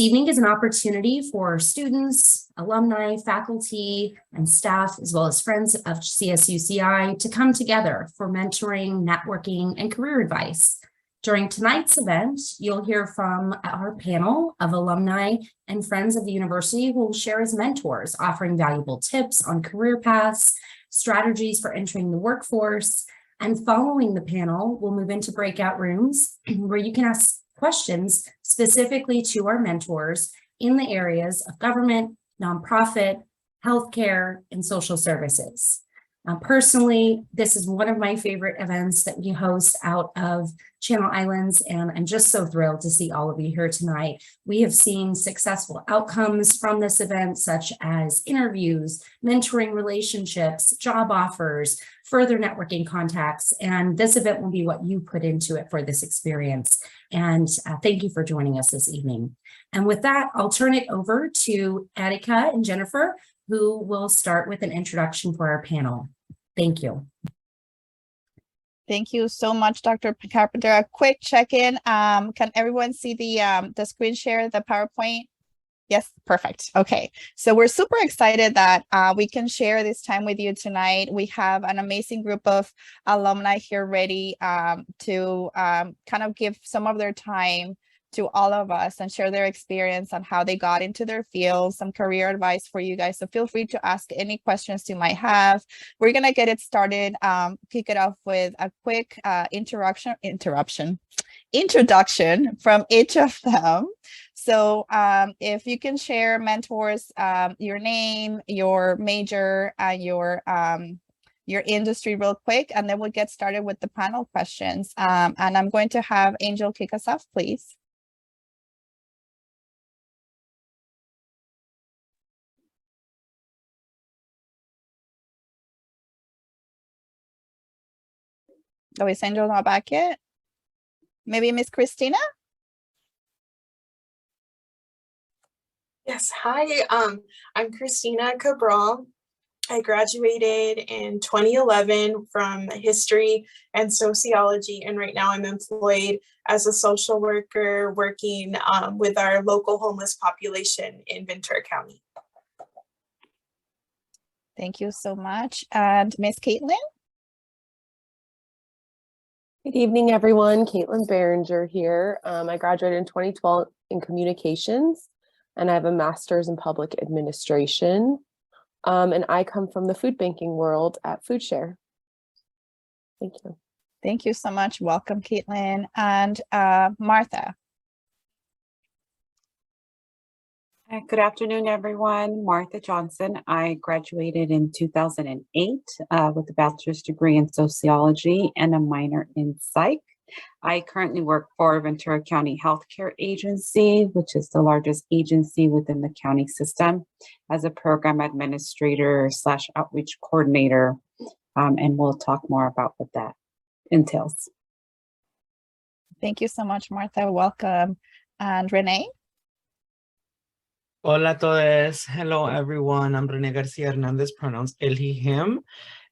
evening is an opportunity for students, alumni, faculty, and staff, as well as friends of CSUCI to come together for mentoring, networking, and career advice. During tonight's event, you'll hear from our panel of alumni and friends of the university who will share as mentors, offering valuable tips on career paths, strategies for entering the workforce. And following the panel, we'll move into breakout rooms where you can ask questions specifically to our mentors in the areas of government, nonprofit, healthcare, and social services. Personally, this is one of my favorite events that we host out of Channel Islands, and I'm just so thrilled to see all of you here tonight. We have seen successful outcomes from this event, such as interviews, mentoring relationships, job offers, further networking contacts, and this event will be what you put into it for this experience. And thank you for joining us this evening. And with that, I'll turn it over to Attica and Jennifer, who will start with an introduction for our panel. Thank you. Thank you so much, Dr. Carpenter. A quick check-in. Can everyone see the screen share, the PowerPoint? Yes, perfect. Okay, so we're super excited that we can share this time with you tonight. We have an amazing group of alumni here ready to kind of give some of their time to all of us and share their experience on how they got into their field, some career advice for you guys. So feel free to ask any questions you might have. We're gonna get it started, kick it off with a quick introduction from each of them. So if you can share, mentors, your name, your major, and your industry real quick, and then we'll get started with the panel questions. And I'm going to have Angel kick us off, please. Oh, is Angel not back yet? Maybe Miss Christina? Yes, hi, I'm Christina Cabral. I graduated in 2011 from history and sociology, and right now I'm employed as a social worker working with our local homeless population in Ventura County. Thank you so much. And Miss Caitlin? Good evening, everyone. Caitlin Behringer here. I graduated in 2012 in communications, and I have a master's in public administration. And I come from the food banking world at FoodShare. Thank you. Thank you so much. Welcome, Caitlin. And Martha. Good afternoon, everyone. Martha Johnson. I graduated in 2008 with a bachelor's degree in sociology and a minor in psych. I currently work for Ventura County Healthcare Agency, which is the largest agency within the county system, as a program administrator / outreach coordinator. And we'll talk more about what that entails. Thank you so much, Martha. Welcome. And Renee? Hola a todos. Hello, everyone. I'm Rene Garcia Hernandez, pronouns él, he, him.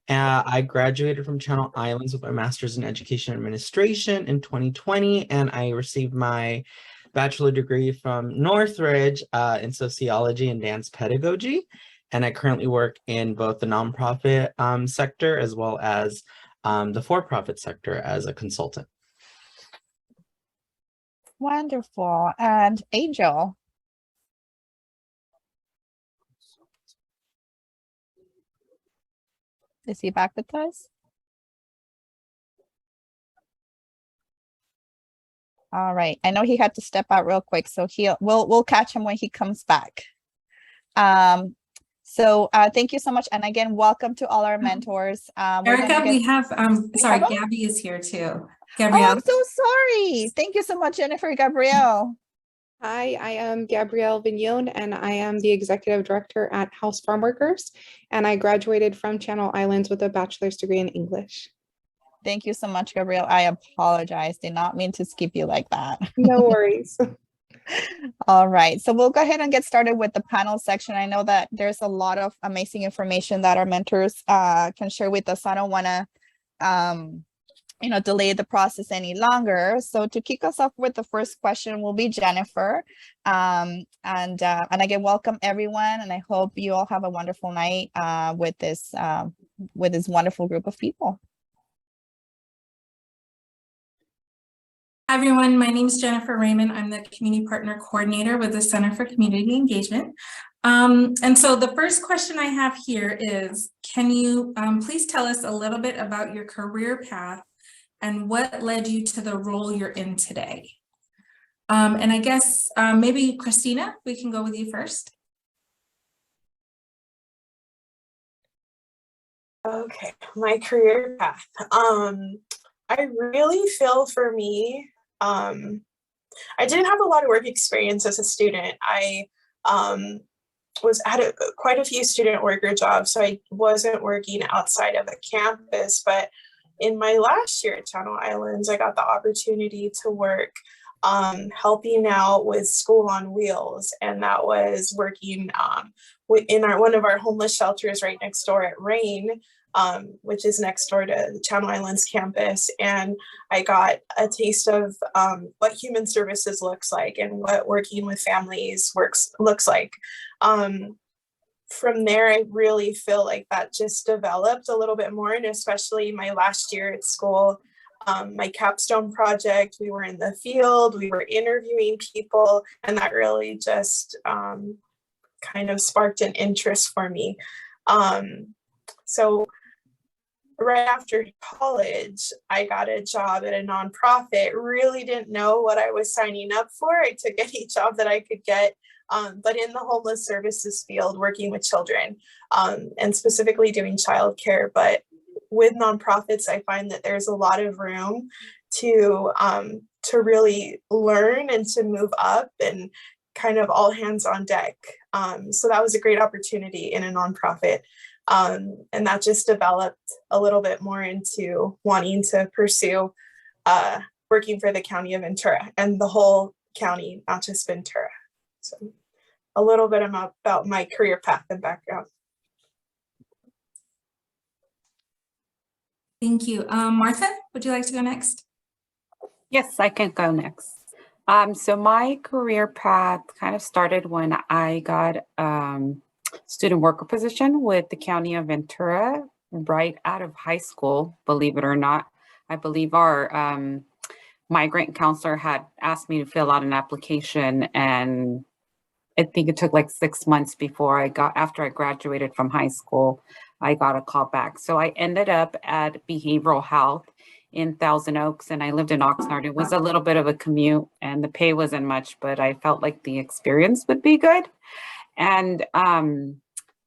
I graduated from Channel Islands with my master's in education administration in 2020, and I received my bachelor degree from Northridge in sociology and dance pedagogy. And I currently work in both the nonprofit sector as well as the for-profit sector as a consultant. Wonderful. And Angel? Is he back with us? All right. I know he had to step out real quick, so we'll catch him when he comes back. So thank you so much, and again, welcome to all our mentors. Erica, we have sorry, Gabby is here too. Gabrielle. Oh, I'm so sorry. Thank you so much, Jennifer. Gabrielle. Hi, I am Gabrielle Vignon, and I am the Executive Director at House Farm Workers, and I graduated from Channel Islands with a bachelor's degree in English. Thank you so much, Gabrielle. I apologize. Did not mean to skip you like that. No worries. All right, so we'll go ahead and get started with the panel section. I know that there's a lot of amazing information that our mentors can share with us. I don't want to delay the process any longer. So to kick us off with the first question will be Jennifer. And again, welcome everyone. And I hope you all have a wonderful night with this wonderful group of people. Hi, everyone. My name is Jennifer Raymond. I'm the Community Partner Coordinator with the Center for Community Engagement. And so the first question I have here is, can you please tell us a little bit about your career path and what led you to the role you're in today? And I guess maybe Christina, we can go with you first. Okay, my career path. I really feel for me, I didn't have a lot of work experience as a student. I was at quite a few student worker jobs, so I wasn't working outside of the campus. But in my last year at Channel Islands, I got the opportunity to work helping out with School on Wheels, and that was working in one of our homeless shelters right next door at Rain, which is next door to the Channel Islands campus. And I got a taste of what human services looks like and what working with families looks like. From there, I really feel like that just developed a little bit more, and especially my last year at school, my capstone project, we were in the field, we were interviewing people, and that really just kind of sparked an interest for me. So right after college, I got a job at a nonprofit. Really didn't know what I was signing up for. I took any job that I could get, but in the homeless services field, working with children, and specifically doing childcare. But with nonprofits, I find that there's a lot of room to really learn and to move up, and kind of all hands on deck. So that was a great opportunity in a nonprofit. And that just developed a little bit more into wanting to pursue working for the County of Ventura and the whole county, not just Ventura. So a little bit about my career path and background. Thank you. Martha, would you like to go next? Yes, I can go next. So my career path kind of started when I got student worker position with the County of Ventura right out of high school, believe it or not. I believe our migrant counselor had asked me to fill out an application, and I think it took like 6 months before after I graduated from high school, I got a call back. So I ended up at behavioral health in Thousand Oaks, and I lived in Oxnard. It was a little bit of a commute and the pay wasn't much, but I felt like the experience would be good. And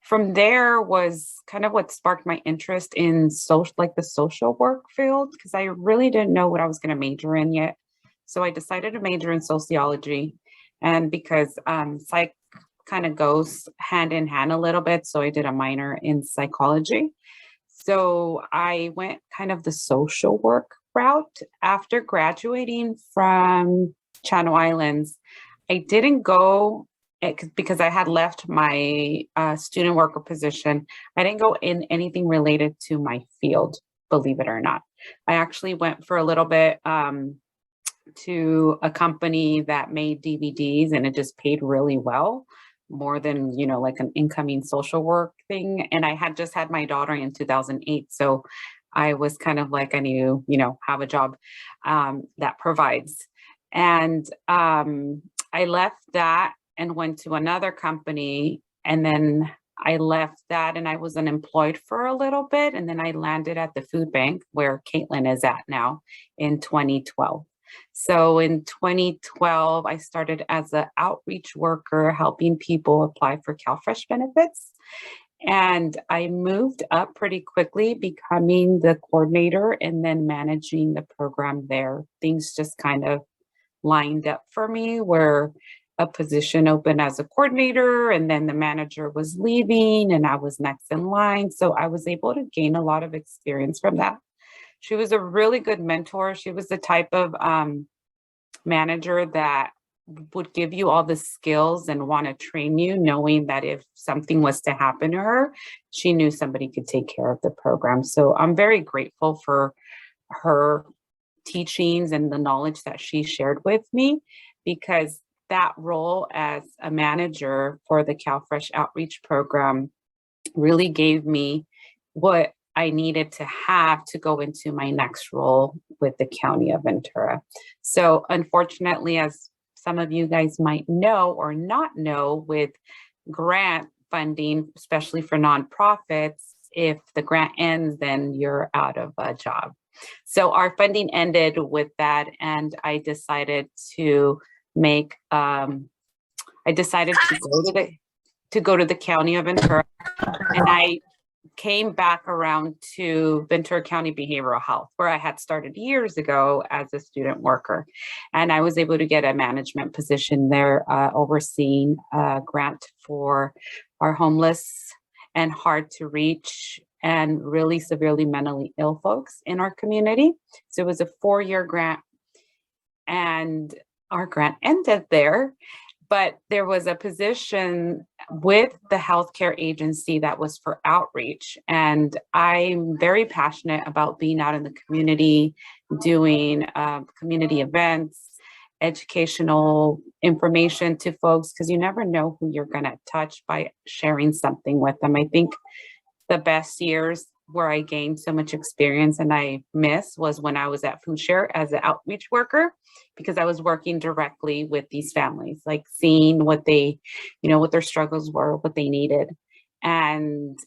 from there was kind of what sparked my interest in the social work field, because I really didn't know what I was going to major in yet. So I decided to major in sociology, and because psych kind of goes hand in hand a little bit, so I did a minor in psychology. So I went kind of the social work route. After graduating from Channel Islands, I didn't go because I had left my student worker position. I didn't go in anything related to my field, believe it or not. I actually went for a little bit to a company that made DVDs, and it just paid really well, more than, like an incoming social work thing. And I had just had my daughter in 2008. So I was kind of like, I need to, have a job that provides. And I left that and went to another company, and then I left that and I was unemployed for a little bit. And then I landed at the food bank where Caitlin is at now in 2012. So in 2012, I started as an outreach worker, helping people apply for CalFresh benefits. And I moved up pretty quickly, becoming the coordinator and then managing the program there. Things just kind of lined up for me, where a position open as a coordinator, and then the manager was leaving and I was next in line. So I was able to gain a lot of experience from that. She was a really good mentor. She was the type of manager that would give you all the skills and want to train you, knowing that if something was to happen to her, she knew somebody could take care of the program. So I'm very grateful for her teachings and the knowledge that she shared with me, because that role as a manager for the CalFresh Outreach Program really gave me what I needed to have to go into my next role with the County of Ventura. So unfortunately, as some of you guys might know or not know, with grant funding, especially for nonprofits, if the grant ends, then you're out of a job. So our funding ended with that, and I decided to make, I decided to go to the County of Ventura, and I came back around to Ventura County Behavioral Health, where I had started years ago as a student worker. And I was able to get a management position there, overseeing a grant for our homeless and hard to reach and really severely mentally ill folks in our community. So it was a 4-year grant, and our grant ended there. But there was a position with the healthcare agency that was for outreach. And I'm very passionate about being out in the community, doing community events, educational information to folks, because you never know who you're going to touch by sharing something with them. I think the best years where I gained so much experience and I miss was when I was at Food Share as an outreach worker, because I was working directly with these families, like seeing what they, what their struggles were, what they needed. And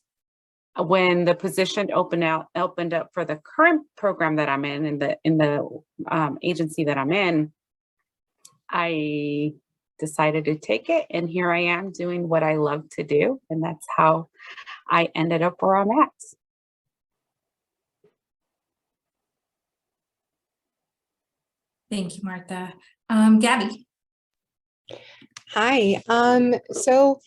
when the position opened up for the current program that I'm in the agency that I'm in, I decided to take it, and here I am doing what I love to do, and that's how I ended up where I'm at. Thank you, Martha. Gabby. Hi. So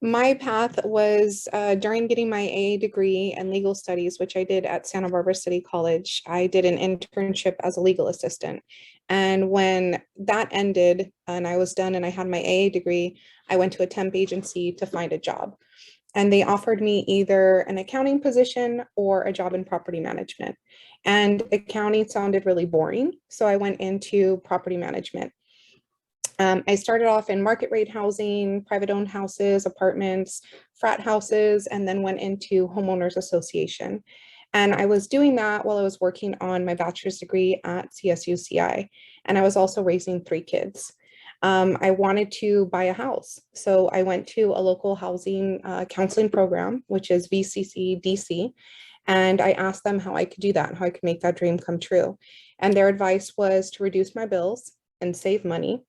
my path was during getting my AA degree in legal studies, which I did at Santa Barbara City College. I did an internship as a legal assistant. And when that ended and I was done and I had my AA degree, I went to a temp agency to find a job. And they offered me either an accounting position or a job in property management. And accounting sounded really boring, so I went into property management. I started off in market rate housing, private owned houses, apartments, frat houses, and then went into homeowners association. And I was doing that while I was working on my bachelor's degree at CSUCI. And I was also raising 3 kids. I wanted to buy a house. So I went to a local housing counseling program, which is VCC DC. And I asked them how I could do that and how I could make that dream come true. And their advice was to reduce my bills and save money.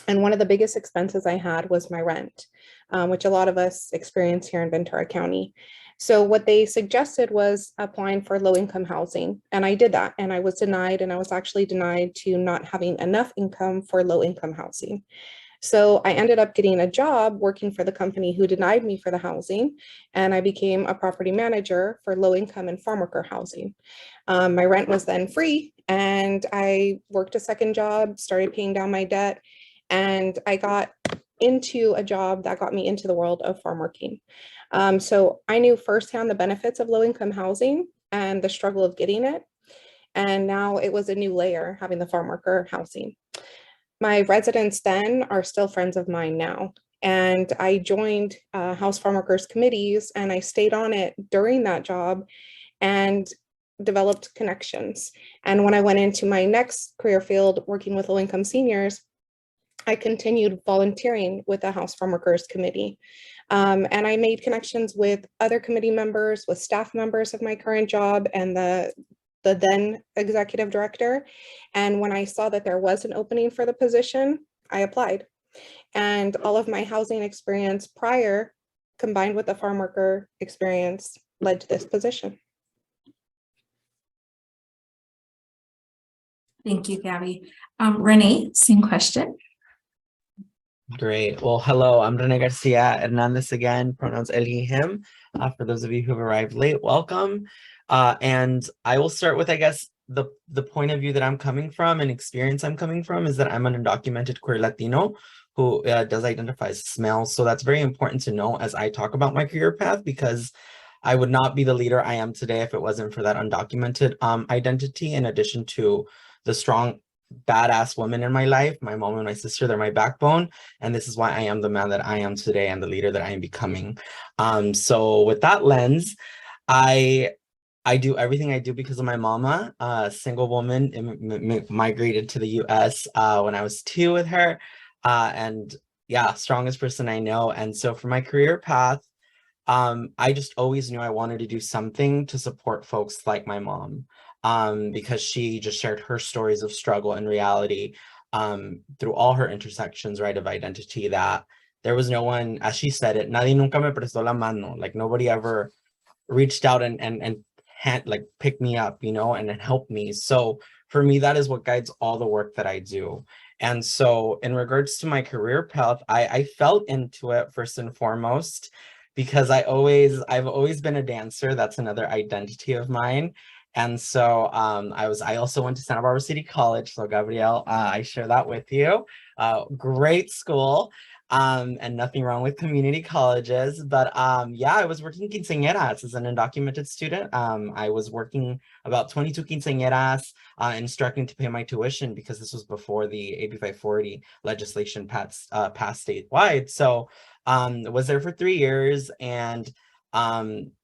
And one of the biggest expenses I had was my rent, which a lot of us experience here in Ventura County. So what they suggested was applying for low-income housing. And I did that, and I was denied, and I was actually denied to not having enough income for low-income housing. So I ended up getting a job working for the company who denied me for the housing, and I became a property manager for low-income and farm worker housing. My rent was then free, and I worked a second job, started paying down my debt, and I got into a job that got me into the world of farm working. So I knew firsthand the benefits of low-income housing and the struggle of getting it. And now it was a new layer having the farm worker housing. My residents then are still friends of mine now. And I joined House Farm Workers committees, and I stayed on it during that job and developed connections. And when I went into my next career field, working with low-income seniors, I continued volunteering with the House Farm Workers Committee. And I made connections with other committee members, with staff members of my current job, and the then executive director. And when I saw that there was an opening for the position, I applied. And all of my housing experience prior, combined with the farm worker experience, led to this position. Thank you, Gabby. Renee, same question. Great. Well, hello, I'm Rene Garcia Hernandez again, pronouns él y him. For those of you who have arrived late, welcome. And I will start with, I guess, the point of view that I'm coming from and experience I'm coming from is that I'm an undocumented queer Latino who does identify as male. So that's very important to know as I talk about my career path, because I would not be the leader I am today if it wasn't for that undocumented identity, in addition to the strong, badass women in my life. My mom and my sister, they're my backbone. And this is why I am the man that I am today and the leader that I am becoming. So with that lens, I do everything I do because of my mama, a single woman, migrated to the US when I was 2 with her. And yeah, strongest person I know. And so for my career path, I just always knew I wanted to do something to support folks like my mom, because she just shared her stories of struggle and reality through all her intersections, right, of identity, that there was no one, as she said it, nadie nunca me prestó la mano, like nobody ever reached out and like picked me up, you know, and helped me. So for me, that is what guides all the work that I do. And so in regards to my career path, I fell into it first and foremost because I've always been a dancer. That's another identity of mine. And so I also went to Santa Barbara City College. So Gabrielle, I share that with you. Great school. And nothing wrong with community colleges, but yeah, I was working quinceañeras as an undocumented student. I was working about 22 quinceañeras, instructing to pay my tuition because this was before the AB 540 legislation passed statewide. So was there for 3 years and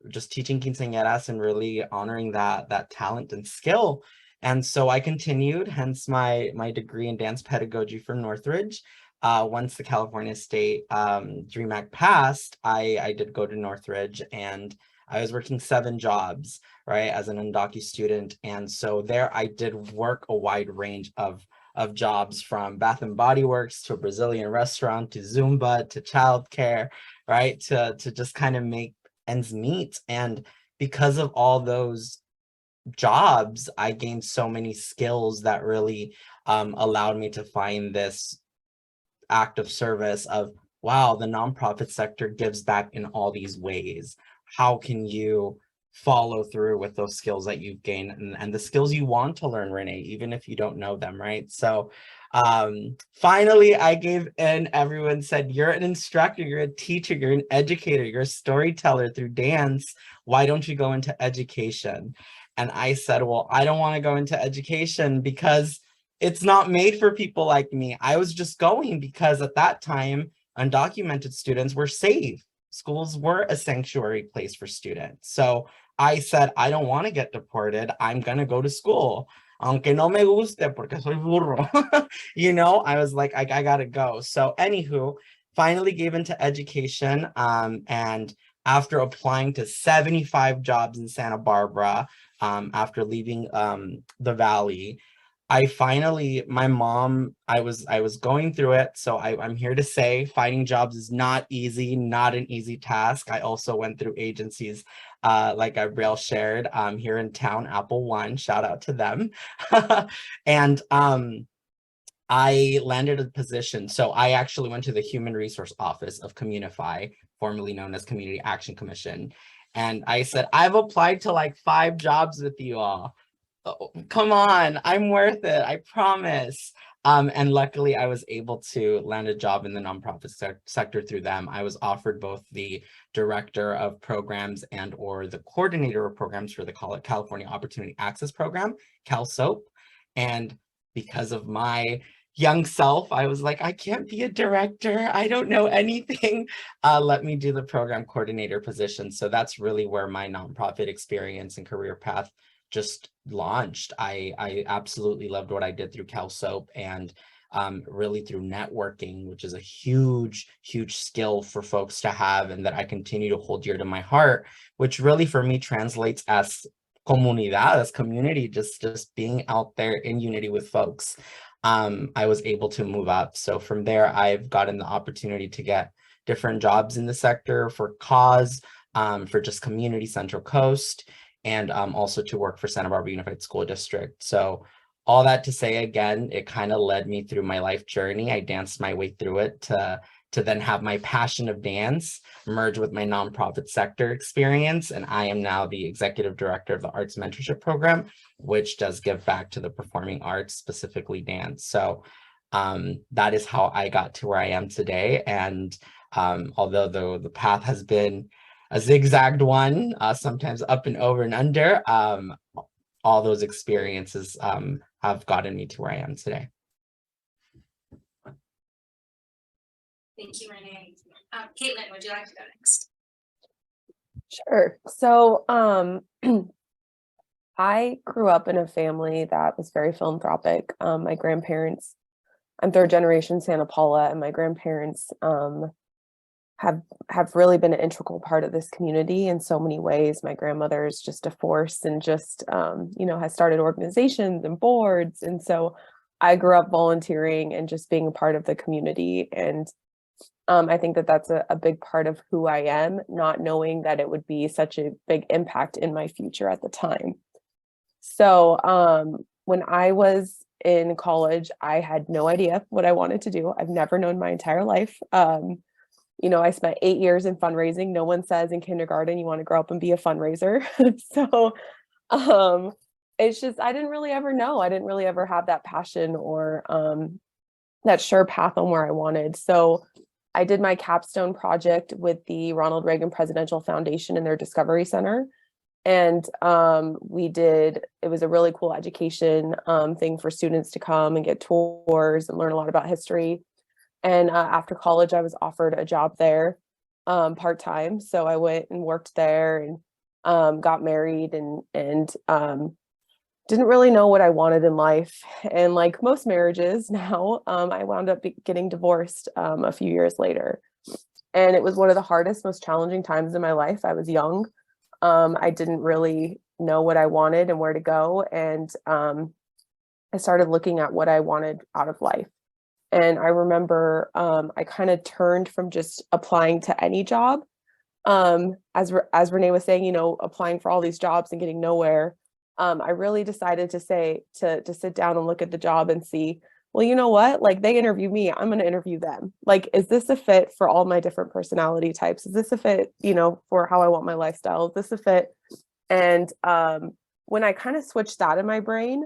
just teaching quinceañeras and really honoring that talent and skill. And so I continued, hence my degree in dance pedagogy from Northridge. Once the California State DREAM Act passed, I did go to Northridge and I was working 7 jobs, right, as an undocumented student. And so there I did work a wide range of jobs, from Bath and Body Works to a Brazilian restaurant to Zumba to childcare, right, to just kind of make ends meet. And because of all those jobs, I gained so many skills that really allowed me to find this act of service of, wow, the nonprofit sector gives back in all these ways. How can you follow through with those skills that you've gained and the skills you want to learn, Renee, even if you don't know them, right? So finally I gave in. Everyone said, you're an instructor, you're a teacher, you're an educator, you're a storyteller through dance. Why don't you go into education? And I said, well, I don't want to go into education because it's not made for people like me. I was just going because at that time, undocumented students were safe. Schools were a sanctuary place for students. So I said, I don't want to get deported. I'm going to go to school. Aunque no me guste porque soy burro. You know, I was like, I got to go. So anywho, finally gave into education. And after applying to 75 jobs in Santa Barbara, after leaving the Valley, my mom, I was going through it. So I'm here to say finding jobs is not easy, not an easy task. I also went through agencies like Gabrielle shared here in town, Apple One, shout out to them. And I landed a position. So I actually went to the Human Resource Office of Communify, formerly known as Community Action Commission. And I said, I've applied to like 5 jobs with you all. Oh, come on, I'm worth it, I promise. And luckily I was able to land a job in the nonprofit sector through them. I was offered both the director of programs and or the coordinator of programs for the California Opportunity Access Program, CalSOAP. And because of my young self, I was like, I can't be a director, I don't know anything. Let me do the program coordinator position. So that's really where my nonprofit experience and career path just launched. I absolutely loved what I did through CalSOAP and really through networking, which is a huge skill for folks to have and that I continue to hold dear to my heart, which really for me translates as comunidad, as community, just being out there in unity with folks. I was able to move up. So from there, I've gotten the opportunity to get different jobs in the sector for cause, for just community Central Coast, and also to work for Santa Barbara Unified School District. So all that to say, again, it kind of led me through my life journey. I danced my way through it to then have my passion of dance merge with my nonprofit sector experience. And I am now the executive director of the Arts Mentorship Program, which does give back to the performing arts, specifically dance. So that is how I got to where I am today. And although the path has been a zigzagged one, sometimes up and over and under. All those experiences have gotten me to where I am today. Thank you, Renee. Caitlin, would you like to go next? Sure. So I grew up in a family that was very philanthropic. My grandparents, I'm third generation Santa Paula, and my grandparents have really been an integral part of this community in so many ways. My grandmother is just a force and just has started organizations and boards. And so I grew up volunteering and just being a part of the community. And I think that that's a big part of who I am, not knowing that it would be such a big impact in my future at the time. So when I was in college, I had no idea what I wanted to do. I've never known my entire life. I spent 8 years in fundraising. No one says in kindergarten you want to grow up and be a fundraiser. So it's just, I didn't really ever know. I didn't really ever have that passion or that sure path on where I wanted. So I did my capstone project with the Ronald Reagan Presidential Foundation in their Discovery Center. And it was a really cool education thing for students to come and get tours and learn a lot about history. And after college, I was offered a job there part-time. So I went and worked there and got married and didn't really know what I wanted in life. And like most marriages now, I wound up getting divorced a few years later. And it was one of the hardest, most challenging times in my life. I was young. I didn't really know what I wanted and where to go. And I started looking at what I wanted out of life. And I remember I kind of turned from just applying to any job. As Renee was saying, applying for all these jobs and getting nowhere. I really decided to sit down and look at the job and see, well, you know what, like they interview me, I'm going to interview them. Like, is this a fit for all my different personality types? Is this a fit, for how I want my lifestyle? Is this a fit? And when I kind of switched that in my brain,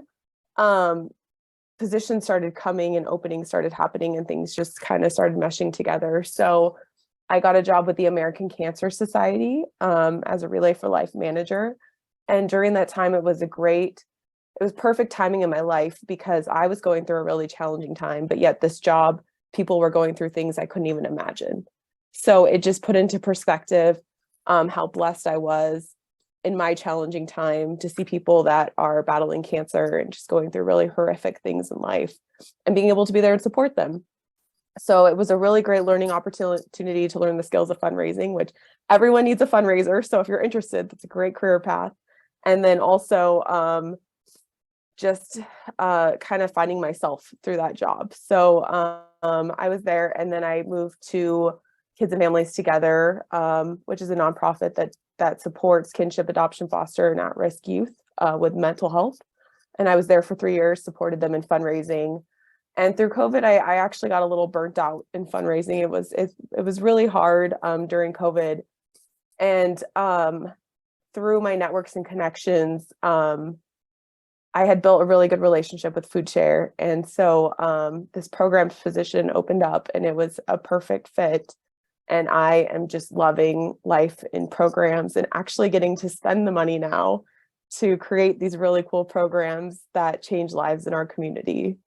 positions started coming and openings started happening and things just kind of started meshing together. So I got a job with the American Cancer Society as a Relay for Life manager. And during that time, it was perfect timing in my life because I was going through a really challenging time, but yet this job, people were going through things I couldn't even imagine. So it just put into perspective how blessed I was in my challenging time to see people that are battling cancer and just going through really horrific things in life and being able to be there and support them. So it was a really great learning opportunity to learn the skills of fundraising, which everyone needs a fundraiser. So if you're interested, that's a great career path. And then also just kind of finding myself through that job. So I was there and then I moved to Kids and Families Together, which is a nonprofit that supports kinship, adoption, foster, and at-risk youth with mental health. And I was there for 3 years, supported them in fundraising. And through COVID, I actually got a little burnt out in fundraising. It was really hard during COVID. And through my networks and connections, I had built a really good relationship with Food Share. And so this program position opened up and it was a perfect fit. And I am just loving life in programs and actually getting to spend the money now to create these really cool programs that change lives in our community.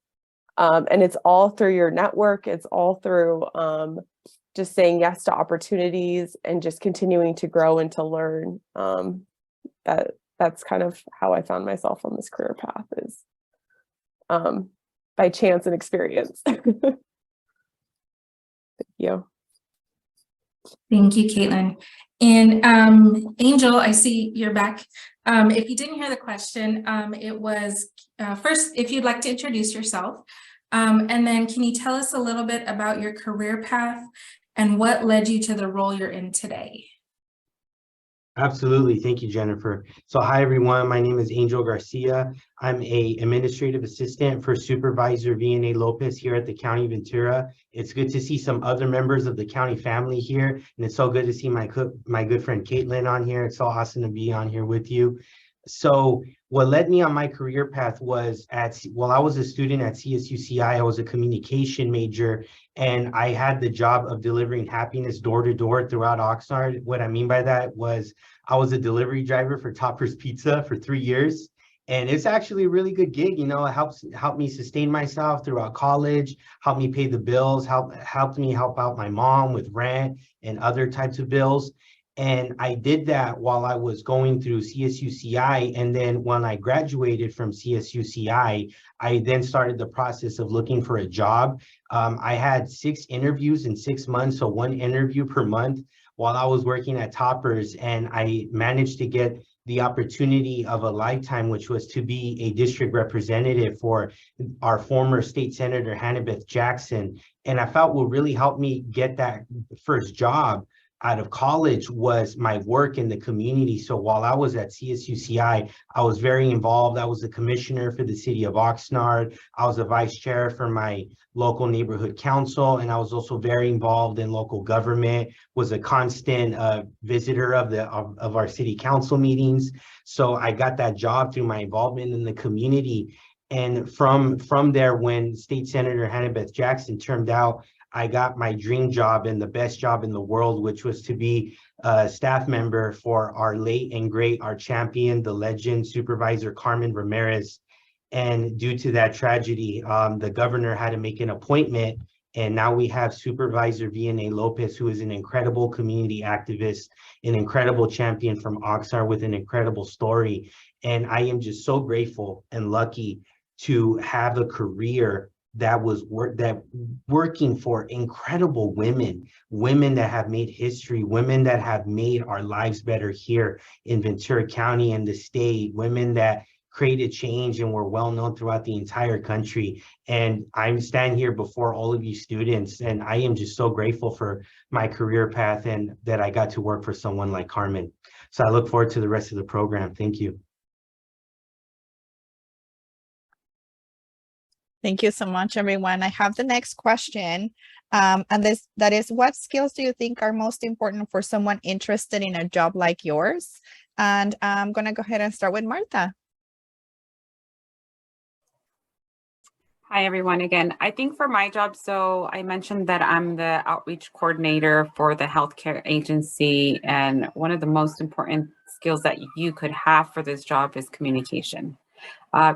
And it's all through your network. It's all through just saying yes to opportunities and just continuing to grow and to learn. That's kind of how I found myself on this career path is by chance and experience. Thank you. Thank you, Caitlin. And Angel, I see you're back. If you didn't hear the question, it was first, if you'd like to introduce yourself, and then can you tell us a little bit about your career path and what led you to the role you're in today? Absolutely. Thank you, Jennifer. So hi, everyone. My name is Angel Garcia. I'm a administrative assistant for Supervisor Vianney Lopez here at the County Ventura. It's good to see some other members of the county family here. And it's so good to see my good friend Caitlin on here. It's so awesome to be on here with you. So what led me on my career path was while I was a student at CSUCI, I was a communication major, and I had the job of delivering happiness door to door throughout Oxnard. What I mean by that was I was a delivery driver for Topper's Pizza for 3 years. And it's actually a really good gig. You know, it helped me sustain myself throughout college, helped me pay the bills, helped me help out my mom with rent and other types of bills. And I did that while I was going through CSUCI. And then when I graduated from CSUCI, I then started the process of looking for a job. I had 6 interviews in 6 months, so 1 interview per month while I was working at Toppers. And I managed to get the opportunity of a lifetime, which was to be a district representative for our former state senator, Hannibeth Jackson. And I felt what really helped me get that first job out of college was my work in the community. So while I was at CSUCI, I was very involved. I was a commissioner for the city of Oxnard. I was a vice chair for my local neighborhood council, and I was also very involved in local government, was a constant visitor of our city council meetings. So I got that job through my involvement in the community. And from there, when State Senator Hannibeth Jackson turned out, I got my dream job and the best job in the world, which was to be a staff member for our late and great, our champion, the legend, Supervisor Carmen Ramirez. And due to that tragedy, the governor had to make an appointment. And now we have Supervisor Vianney Lopez, who is an incredible community activist, an incredible champion from Oxnard with an incredible story. And I am just so grateful and lucky to have a career that was working for incredible women that have made history, women that have made our lives better here in Ventura County and the state, women that created change and were well known throughout the entire country. And I'm standing here before all of you students, and I am just so grateful for my career path and that I got to work for someone like Carmen. So I look forward to the rest of the program. Thank you. Thank you so much, everyone. I have the next question. And that is, what skills do you think are most important for someone interested in a job like yours? And I'm going to go ahead and start with Martha. Hi, everyone. Again, I think for my job, so I mentioned that I'm the outreach coordinator for the healthcare agency. And one of the most important skills that you could have for this job is communication.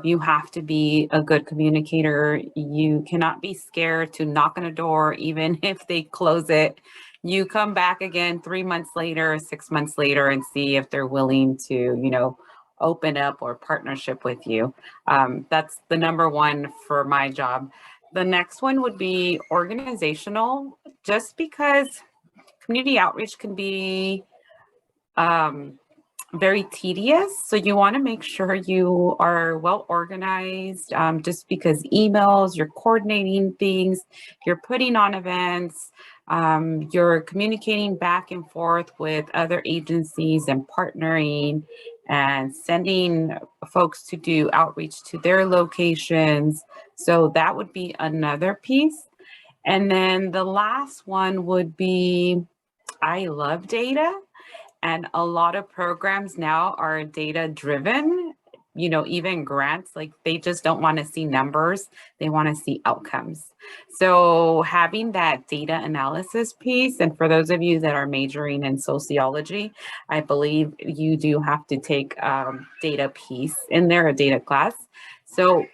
You have to be a good communicator. You cannot be scared to knock on a door, even if they close it. You come back again 3 months later, 6 months later, and see if they're willing to, you know, open up or partnership with you. That's the number one for my job. The next one would be organizational, just because community outreach can be very tedious. So you want to make sure you are well organized, just because emails, you're coordinating things, you're putting on events, you're communicating back and forth with other agencies and partnering and sending folks to do outreach to their locations. So that would be another piece. And then the last one would be, I love data. And a lot of programs now are data driven, you know, even grants, like they just don't want to see numbers. They want to see outcomes. So having that data analysis piece, and for those of you that are majoring in sociology, I believe you do have to take data piece in there, a data class. So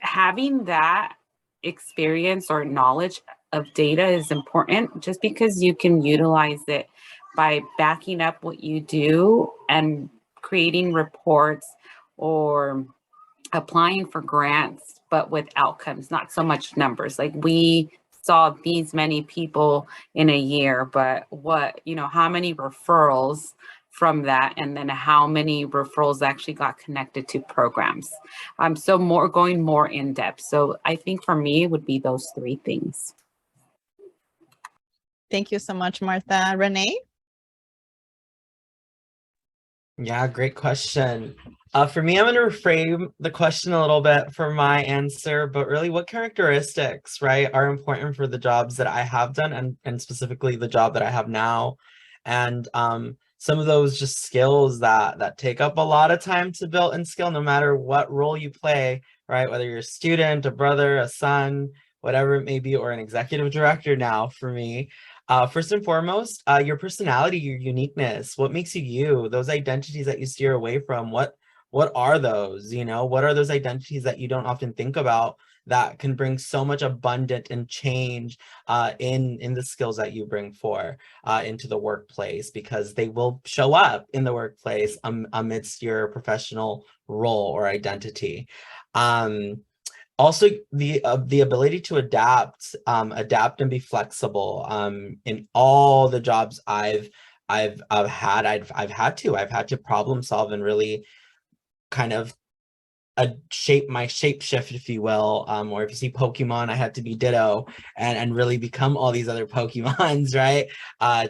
having that experience or knowledge of data is important, just because you can utilize it by backing up what you do and creating reports or applying for grants, but with outcomes, not so much numbers. Like we saw these many people in a year, but what, you know, how many referrals from that, and then how many referrals actually got connected to programs. So going more in depth. So I think for me it would be those 3 things. Thank you so much, Martha. Renee? Yeah, great question. For me, I'm going to reframe the question a little bit for my answer, but really what characteristics, right, are important for the jobs that I have done and specifically the job that I have now. And some of those just skills that take up a lot of time to build and skill, no matter what role you play, right? Whether you're a student, a brother, a son, whatever it may be, or an executive director now for me. First and foremost, your personality, your uniqueness, what makes you you, those identities that you steer away from, what are those, you know, what are those identities that you don't often think about that can bring so much abundant and change in the skills that you bring into the workplace, because they will show up in the workplace amidst your professional role or identity. Also, the ability to adapt and be flexible. In all the jobs I've had, I've had to problem solve and really kind of my shape shift, if you will, or if you see Pokemon, I had to be Ditto and really become all these other Pokemons, right?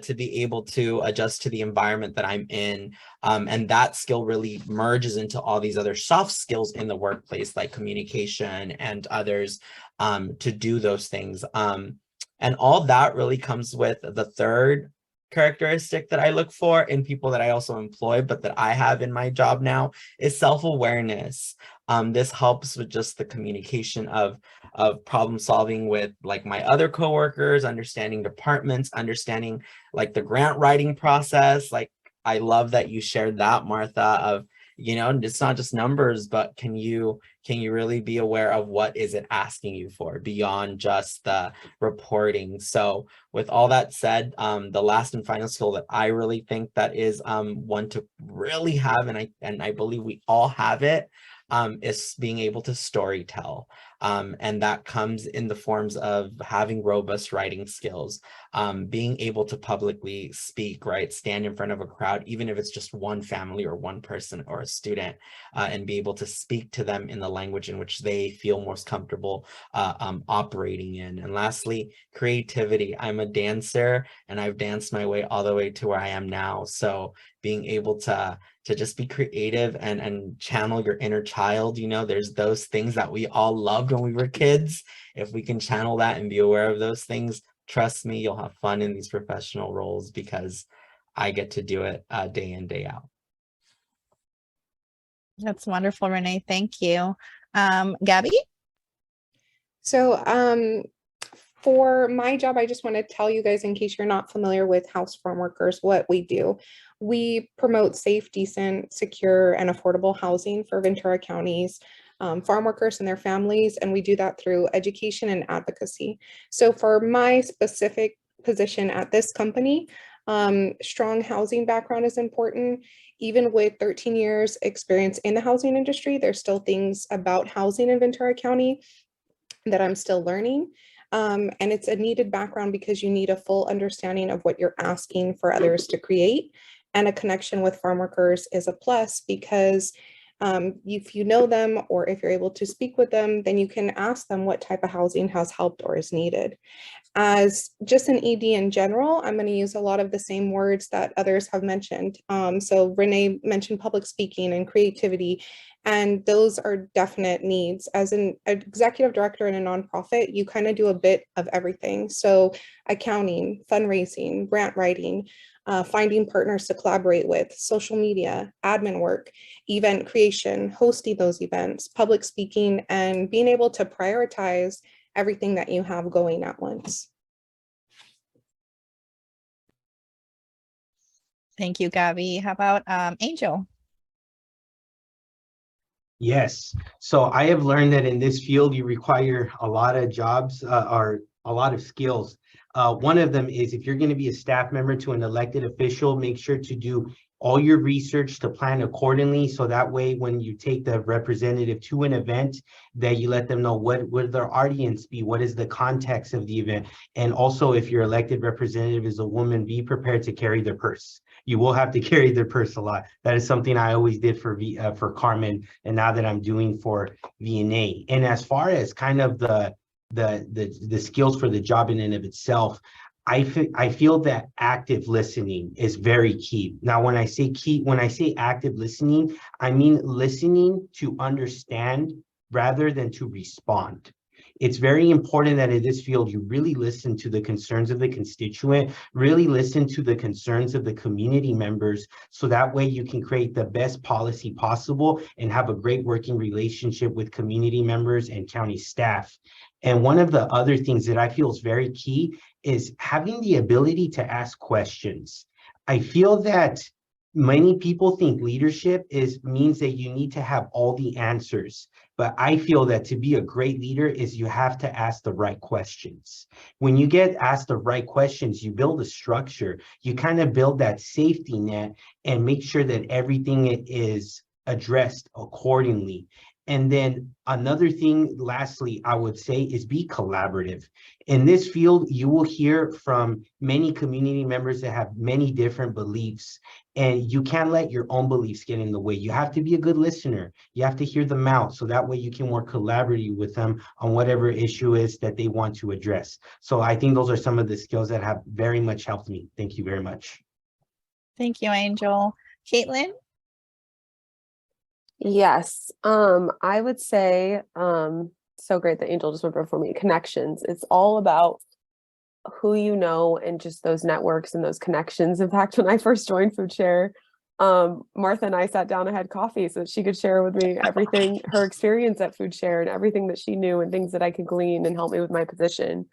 To be able to adjust to the environment that I'm in. And that skill really merges into all these other soft skills in the workplace, like communication and others, to do those things. And all that really comes with the third characteristic that I look for in people that I also employ, but that I have in my job now, is self-awareness. This helps with just the communication of problem solving with like my other coworkers, understanding departments, understanding like the grant writing process. Like, I love that you shared that, Martha, of, you know, it's not just numbers, but can you really be aware of what is it asking you for beyond just the reporting? So with all that said, the last and final skill that I really think that is one to really have, and I believe we all have it, is being able to story tell. And that comes in the forms of having robust writing skills, being able to publicly speak, right? Stand in front of a crowd, even if it's just one family or one person or a student, and be able to speak to them in the language in which they feel most comfortable operating in. And lastly, creativity. I'm a dancer and I've danced my way all the way to where I am now. So being able to just be creative and channel your inner child, you know, there's those things that we all loved when we were kids. If we can channel that and be aware of those things, trust me, you'll have fun in these professional roles, because I get to do it day in, day out. That's wonderful, Renee. Thank you. Gabby? So for my job, I just want to tell you guys, in case you're not familiar with House Farm Workers, what we do. We promote safe, decent, secure, and affordable housing for Ventura County's farm workers and their families, and we do that through education and advocacy. So for my specific position at this company, strong housing background is important. Even with 13 years experience in the housing industry, there's still things about housing in Ventura County that I'm still learning. And it's a needed background because you need a full understanding of what you're asking for others to create. And a connection with farm workers is a plus, because if you know them, or if you're able to speak with them, then you can ask them what type of housing has helped or is needed. As just an ED in general, I'm going to use a lot of the same words that others have mentioned. So Renee mentioned public speaking and creativity, and those are definite needs. As an executive director in a nonprofit, you kind of do a bit of everything. So accounting, fundraising, grant writing, finding partners to collaborate with, social media, admin work, event creation, hosting those events, public speaking, and being able to prioritize everything that you have going at once. Thank you, Gabby. How about Angel? Yes. So I have learned that in this field, you require a lot of jobs or a lot of skills. One of them is, if you're going to be a staff member to an elected official, make sure to do all your research to plan accordingly. So that way, when you take the representative to an event, that you let them know what would their audience be, what is the context of the event. And also, if your elected representative is a woman, be prepared to carry their purse. You will have to carry their purse a lot. That is something I always did for Carmen, and now that I'm doing for VNA. And as far as kind of the skills for the job in and of itself, I feel that active listening is very key. Now, when I say active listening, I mean listening to understand rather than to respond. It's very important that in this field, you really listen to the concerns of the constituent, really listen to the concerns of the community members, so that way you can create the best policy possible and have a great working relationship with community members and county staff. And one of the other things that I feel is very key is having the ability to ask questions. I feel that many people think leadership means that you need to have all the answers, but I feel that to be a great leader is you have to ask the right questions. When you get asked the right questions, you build a structure, you kind of build that safety net and make sure that everything is addressed accordingly. And then another thing, lastly, I would say is be collaborative. In this field, you will hear from many community members that have many different beliefs, and you can't let your own beliefs get in the way. You have to be a good listener. You have to hear them out, so that way you can work collaboratively with them on whatever issue is that they want to address. So I think those are some of the skills that have very much helped me. Thank you very much. Thank you, Angel. Caitlin? Yes, I would say, so great that Angel just went before me. Connections. It's all about who you know and just those networks and those connections. In fact, when I first joined Food Share, Martha and I sat down and had coffee so that she could share with me everything, her experience at Food Share and everything that she knew and things that I could glean and help me with my position.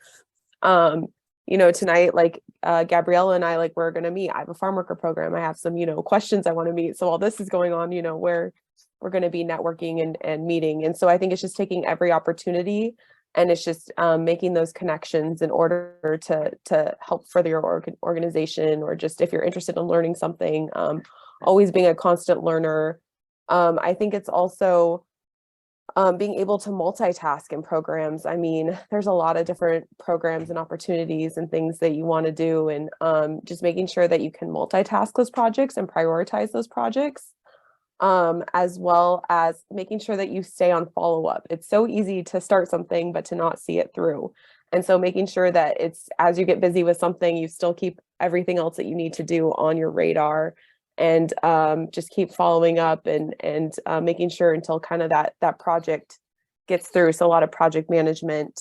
You know, tonight, like Gabriella and I, like, we're going to meet. I have a farm worker program. I have some, you know, questions I want to meet. So all this is going on, you know, where we're going to be networking and meeting. And so I think it's just taking every opportunity, and it's just making those connections in order to help further your organization, or just if you're interested in learning something, always being a constant learner. I think it's also being able to multitask in programs. I mean, there's a lot of different programs and opportunities and things that you want to do, and just making sure that you can multitask those projects and prioritize those projects. As well as making sure that you stay on follow-up. It's so easy to start something, but to not see it through. And so making sure that it's, as you get busy with something, you still keep everything else that you need to do on your radar, and just keep following up and making sure until kind of that project gets through. So a lot of project management.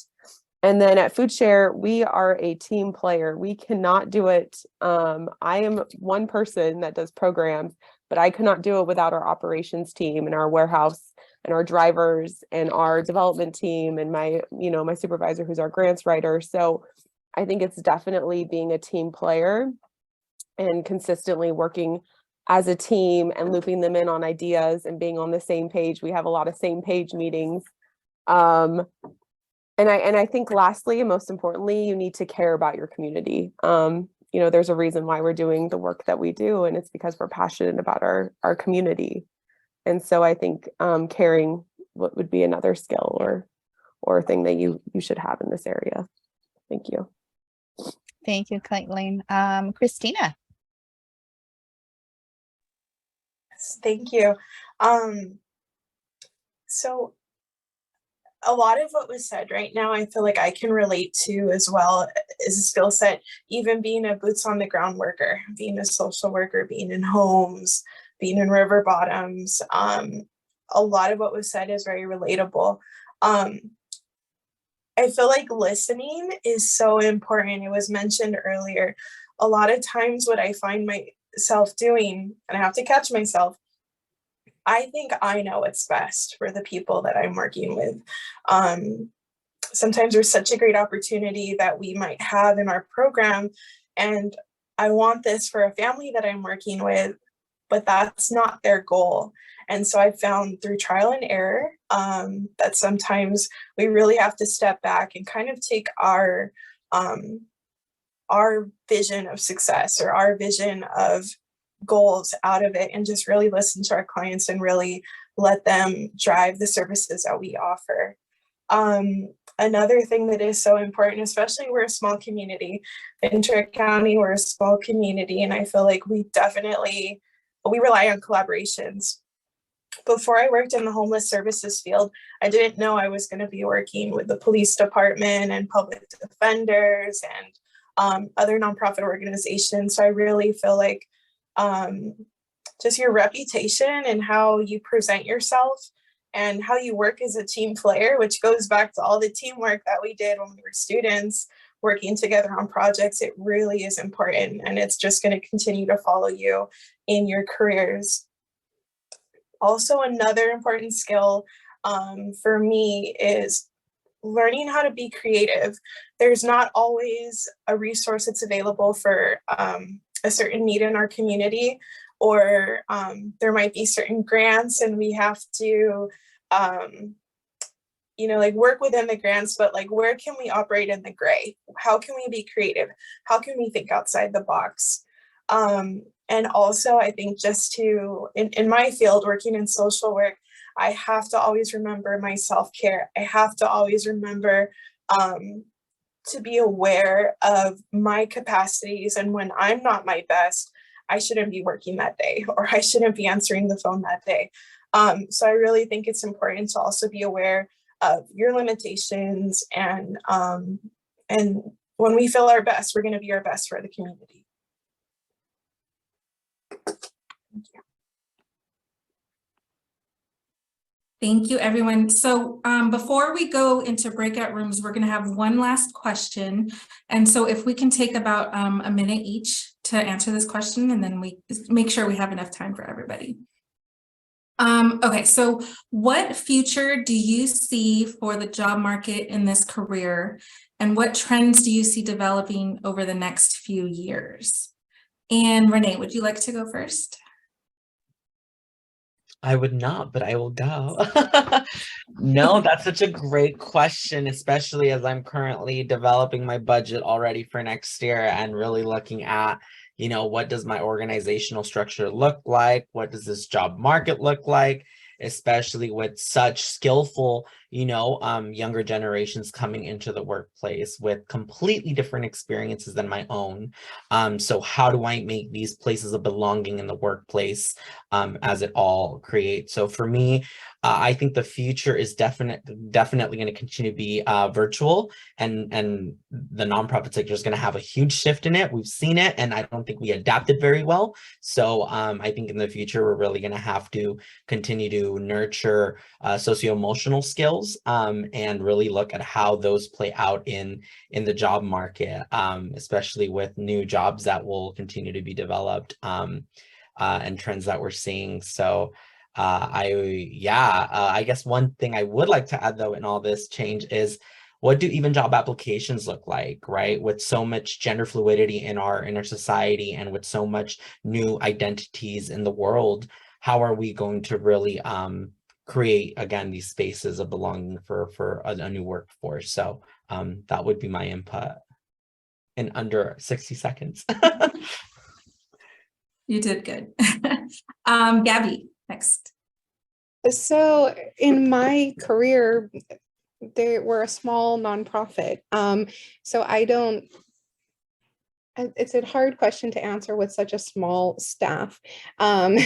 And then at Food Share, we are a team player. We cannot do it. I am one person that does programs, but I could not do it without our operations team and our warehouse and our drivers and our development team and my supervisor, who's our grants writer. So I think it's definitely being a team player and consistently working as a team and looping them in on ideas and being on the same page. We have a lot of same page meetings. And I think lastly, and most importantly, you need to care about your community. You know, there's a reason why we're doing the work that we do, and it's because we're passionate about our community. And so I think caring would be another skill or thing that you should have in this area. Thank you. Thank you, Caitlin. Christina? Yes, thank you. So a lot of what was said right now, I feel like I can relate to as well as a skill set, even being a boots on the ground worker, being a social worker, being in homes, being in river bottoms. A lot of what was said is very relatable. I feel like listening is so important. It was mentioned earlier. A lot of times what I find myself doing, and I have to catch myself, I think I know what's best for the people that I'm working with. Sometimes there's such a great opportunity that we might have in our program, and I want this for a family that I'm working with, but that's not their goal. And so I found through trial and error that sometimes we really have to step back and kind of take our vision of success or our vision of goals out of it and just really listen to our clients and really let them drive the services that we offer. Another thing that is so important, especially we're a small community, Ventura County, we're a small community, and I feel like we rely on collaborations. Before I worked in the homeless services field, I didn't know I was going to be working with the police department and public defenders and other nonprofit organizations. So I really feel like just your reputation and how you present yourself and how you work as a team player, which goes back to all the teamwork that we did when we were students, working together on projects. It really is important, and it's just going to continue to follow you in your careers. Also, another important skill for me is learning how to be creative. There's not always a resource that's available for a certain need in our community, or there might be certain grants and we have to like work within the grants, but like, where can we operate in the gray? How can we be creative? How can we think outside the box? And also, I think just to, in my field, working in social work, I have to always remember my self-care. I have to always remember to be aware of my capacities, and when I'm not my best, I shouldn't be working that day, or I shouldn't be answering the phone that day. So I really think it's important to also be aware of your limitations, and when we feel our best, we're going to be our best for the community. Thank you. Thank you, everyone. So before we go into breakout rooms, we're going to have one last question. And so if we can take about a minute each to answer this question, and then we make sure we have enough time for everybody. Okay, so what future do you see for the job market in this career? And what trends do you see developing over the next few years? And Renee, would you like to go first? I would not, but I will go. No, that's such a great question, especially as I'm currently developing my budget already for next year and really looking at, what does my organizational structure look like? What does this job market look like? Especially with such skillful, younger generations coming into the workplace with completely different experiences than my own. So how do I make these places of belonging in the workplace as it all creates? So for me, I think the future is definitely going to continue to be virtual, and the nonprofit sector is going to have a huge shift in it. We've seen it, and I don't think we adapted very well. So I think in the future, we're really going to have to continue to nurture socio-emotional skills and really look at how those play out in the job market, especially with new jobs that will continue to be developed and trends that we're seeing. So I guess one thing I would like to add, though, in all this change is, what do even job applications look like, right? With so much gender fluidity in our society, and with so much new identities in the world, how are we going to really create, again, these spaces of belonging for a new workforce? So that would be my input in under 60 seconds. You did good. Gabby, next. So in my career, we're a small nonprofit. So it's a hard question to answer with such a small staff on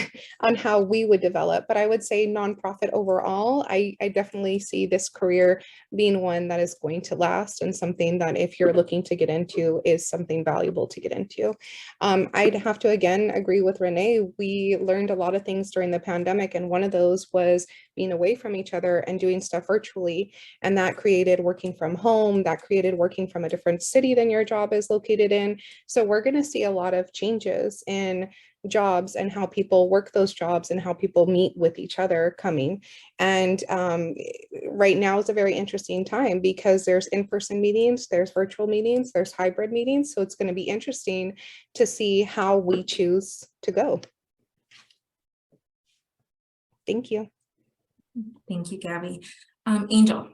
how we would develop, but I would say nonprofit overall, I definitely see this career being one that is going to last, and something that if you're looking to get into is something valuable to get into. I'd have to again agree with Renee. We learned a lot of things during the pandemic, and one of those was being away from each other and doing stuff virtually, and that created working from home, that created working from a different city than your job is located in. So we're going to see a lot of changes in jobs and how people work those jobs and how people meet with each other coming. And right now is a very interesting time because there's in-person meetings, there's virtual meetings, there's hybrid meetings. So it's going to be interesting to see how we choose to go. Thank you. Thank you, Gabby. Angel.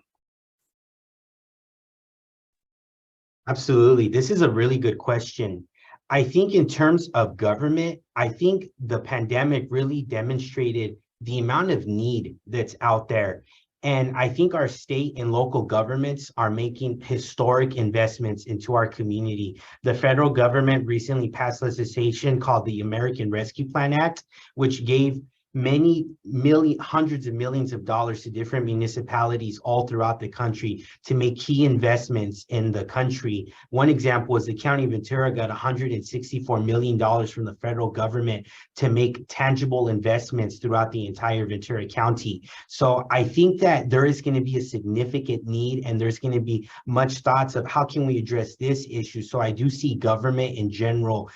Absolutely. This is a really good question. I think in terms of government, I think the pandemic really demonstrated the amount of need that's out there. And I think our state and local governments are making historic investments into our community. The federal government recently passed legislation called the American Rescue Plan Act, which gave hundreds of millions of dollars to different municipalities all throughout the country to make key investments in the country. One example is the County of Ventura got $164 million from the federal government to make tangible investments throughout the entire Ventura County. So I think that there is going to be a significant need, and there's going to be much thoughts of how can we address this issue. So I do see government in general,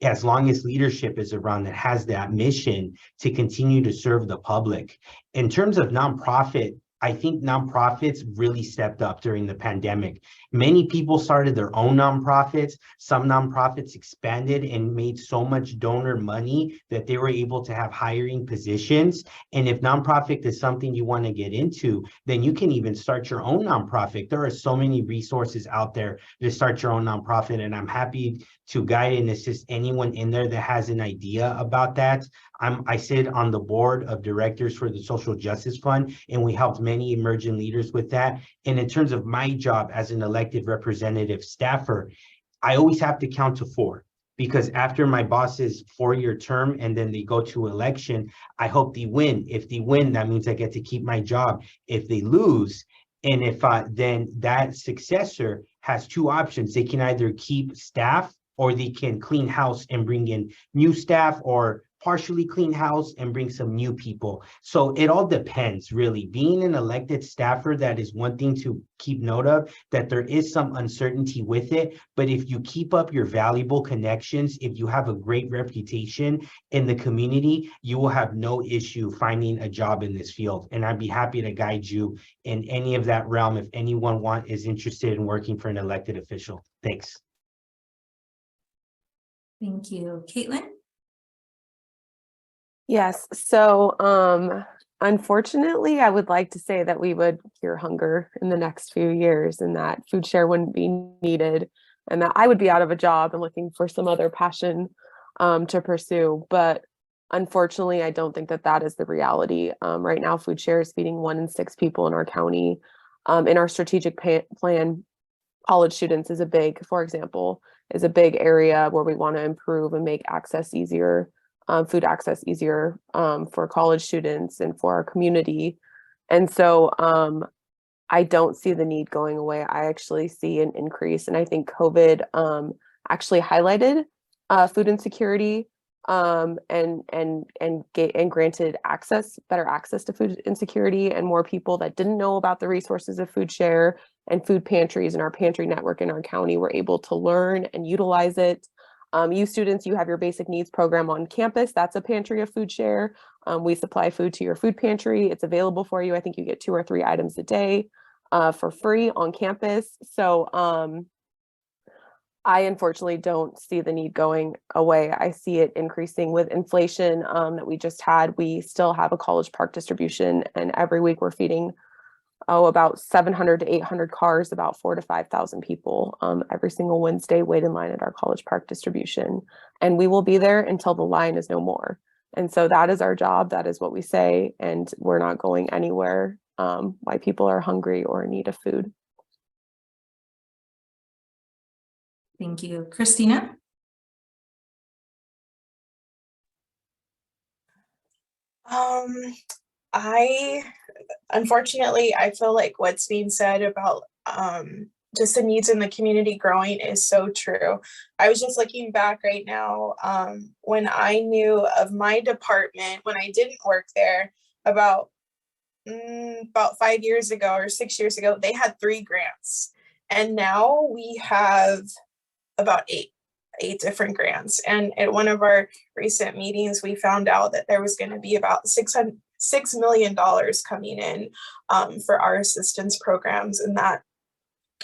as long as leadership is around that has that mission to continue to serve the public. In terms of nonprofit, I think nonprofits really stepped up during the pandemic. Many people started their own nonprofits. Some nonprofits expanded and made so much donor money that they were able to have hiring positions. And if nonprofit is something you want to get into, then you can even start your own nonprofit. There are so many resources out there to start your own nonprofit, and I'm happy to guide and assist anyone in there that has an idea about that. I sit on the board of directors for the Social Justice Fund, and we helped many emerging leaders with that. And in terms of my job as an elected representative staffer, I always have to count to 4, because after my boss's 4-year term and then they go to election, I hope they win. If they win, that means I get to keep my job. If they lose, and if then that successor has 2 options. They can either keep staff, or they can clean house and bring in new staff, or partially clean house and bring some new people. So it all depends, really. Being an elected staffer, that is one thing to keep note of, that there is some uncertainty with it. But if you keep up your valuable connections, if you have a great reputation in the community, you will have no issue finding a job in this field. And I'd be happy to guide you in any of that realm if anyone is interested in working for an elected official. Thanks. Thank you. Caitlin? Yes, so unfortunately, I would like to say that we would cure hunger in the next few years, and that food share wouldn't be needed, and that I would be out of a job and looking for some other passion to pursue. But unfortunately, I don't think that that is the reality. Right now, food share is feeding 1 in 6 people in our county. In our strategic plan, college students is for example, is a big area where we want to improve and make access easier. Food access easier for college students and for our community. And so I don't see the need going away. I actually see an increase. And I think COVID actually highlighted food insecurity and granted better access to food insecurity, and more people that didn't know about the resources of food share and food pantries and our pantry network in our county were able to learn and utilize it. You students, you have your basic needs program on campus. That's a pantry of food share. We supply food to your food pantry. It's available for you. I think you get 2 or 3 items a day for free on campus. So I unfortunately don't see the need going away. I see it increasing with inflation that we just had. We still have a college park distribution, and every week we're feeding about 700 to 800 cars, about 4,000 to 5,000 people every single Wednesday wait in line at our college park distribution. And we will be there until the line is no more. And so that is our job. That is what we say. And we're not going anywhere while people are hungry or in need of food. Thank you. Christina? Unfortunately, I feel like what's being said about just the needs in the community growing is so true. I was just looking back right now when I knew of my department, when I didn't work there, about 5 years ago or 6 years ago, they had 3 grants. And now we have about 8 different grants. And at one of our recent meetings, we found out that there was going to be about $6 million coming in for our assistance programs, and that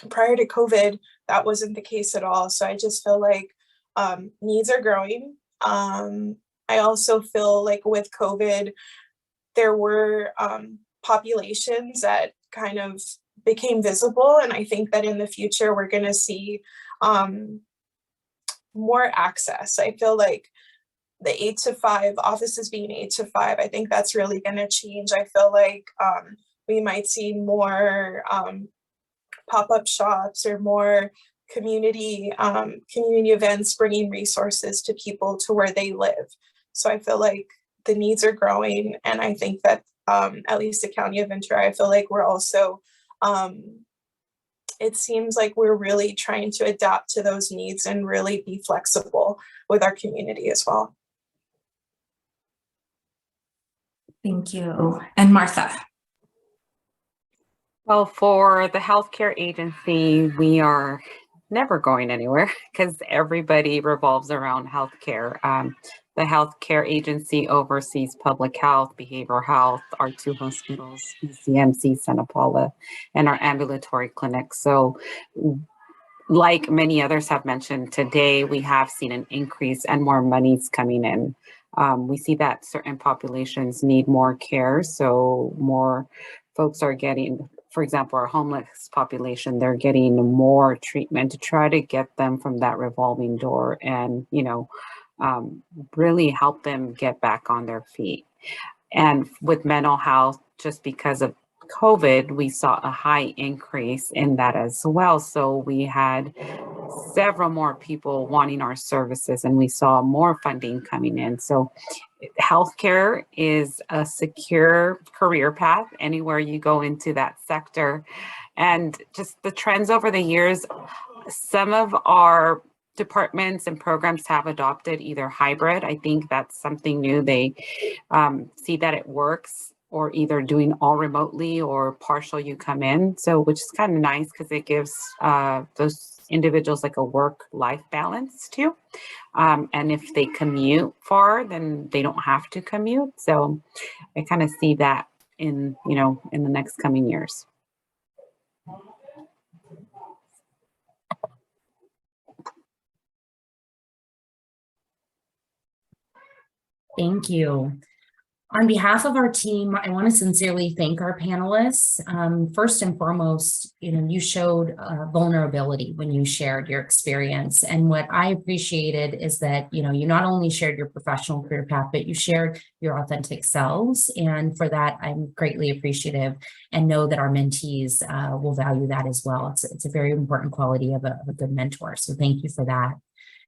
prior to COVID, that wasn't the case at all. So I just feel like needs are growing. I also feel like with COVID, there were populations that kind of became visible. And I think that in the future, we're going to see more access. I feel like the 8 to 5 offices being 8 to 5, I think that's really going to change. I feel like we might see more pop-up shops or more community events bringing resources to people to where they live. So I feel like the needs are growing. And I think that at least the County of Ventura, I feel like we're also, it seems like we're really trying to adapt to those needs and really be flexible with our community as well. Thank you. And Martha. Well, for the healthcare agency, we are never going anywhere because everybody revolves around healthcare. The healthcare agency oversees public health, behavioral health, our 2 hospitals, CMC, Santa Paula, and our ambulatory clinics. So like many others have mentioned today, we have seen an increase and more money's coming in. We see that certain populations need more care, so more folks are getting, for example, our homeless population, they're getting more treatment to try to get them from that revolving door and, really help them get back on their feet. And with mental health, just because of COVID, we saw a high increase in that as well. So we had several more people wanting our services and we saw more funding coming in. So healthcare is a secure career path anywhere you go into that sector. And just the trends over the years, some of our departments and programs have adopted either hybrid. I think that's something new. They see that it works, or either doing all remotely or partial you come in. So, which is kind of nice because it gives those individuals like a work-life balance too. And if they commute far, then they don't have to commute. So I kind of see that in the next coming years. Thank you. On behalf of our team, I want to sincerely thank our panelists. First and foremost, you showed vulnerability when you shared your experience. And what I appreciated is that, you not only shared your professional career path, but you shared your authentic selves. And for that, I'm greatly appreciative and know that our mentees will value that as well. It's a very important quality of a good mentor. So thank you for that.